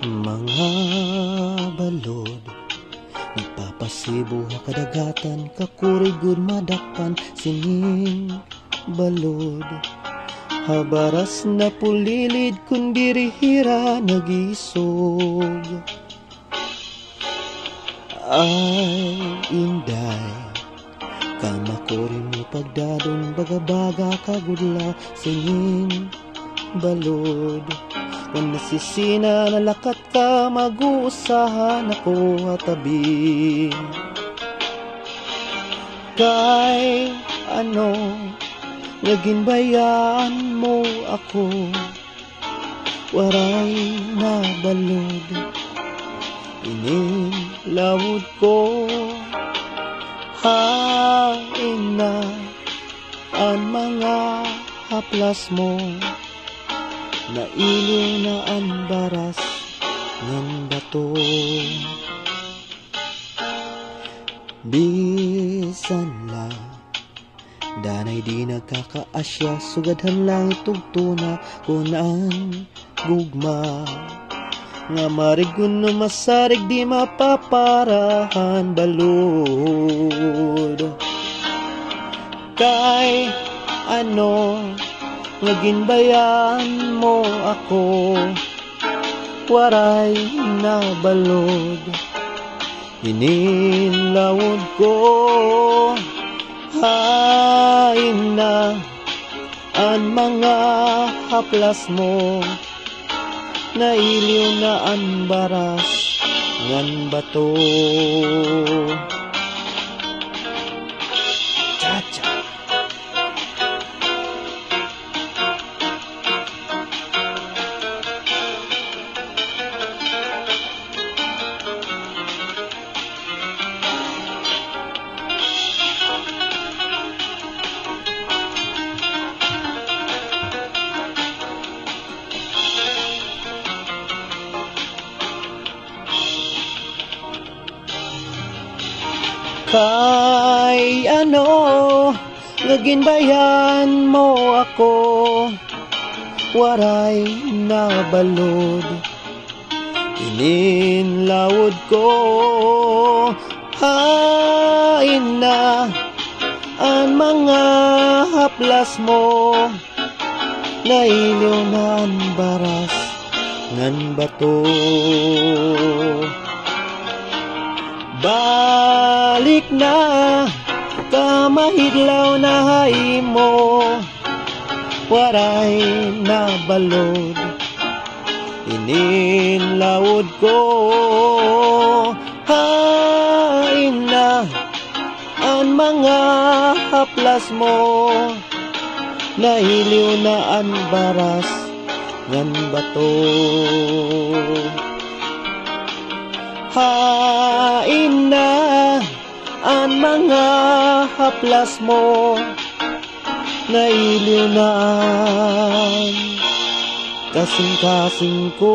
Mga balod nagpapasibo kadagatan, kakurigod madakpan sining balod. Habaras na pulilid kun birihira nagisog. Ay inday kamakuri mo pagdadong baga-baga kagudla sining balod. Kung nasisina nalakat ka, mag-uusahan ako atabi. Kay ano, naging bayan mo ako, waray na balod. Inilawod ko, hain na ang mga haplas mo. Nailiw na ang baras ng bato. Bisan lang danay di nagkakaasya, sugadhan lang itugtuna kunan gugma. Nga marigun no masarig di mapaparahan balod. Kay ano, naging bayan mo ako, waray na balod. Inilawod ko, hain na ang mga haplas mo. Nailiw na ang baras ng bato. Cha-cha. Kay ano, naging bayan mo ako, waray na balod. Ininlawod ko, hain na ang mga haplas mo. Nailiw na ang baras ng bato. Balik na kamahidlaw na hay mo, waray na balod. Ininlawod ko, hain na ang mga haplas mo. Nailiw na ang baras ng bato. Hain na ang mga haplas mo. Nailiw na ang kasing-kasing ko.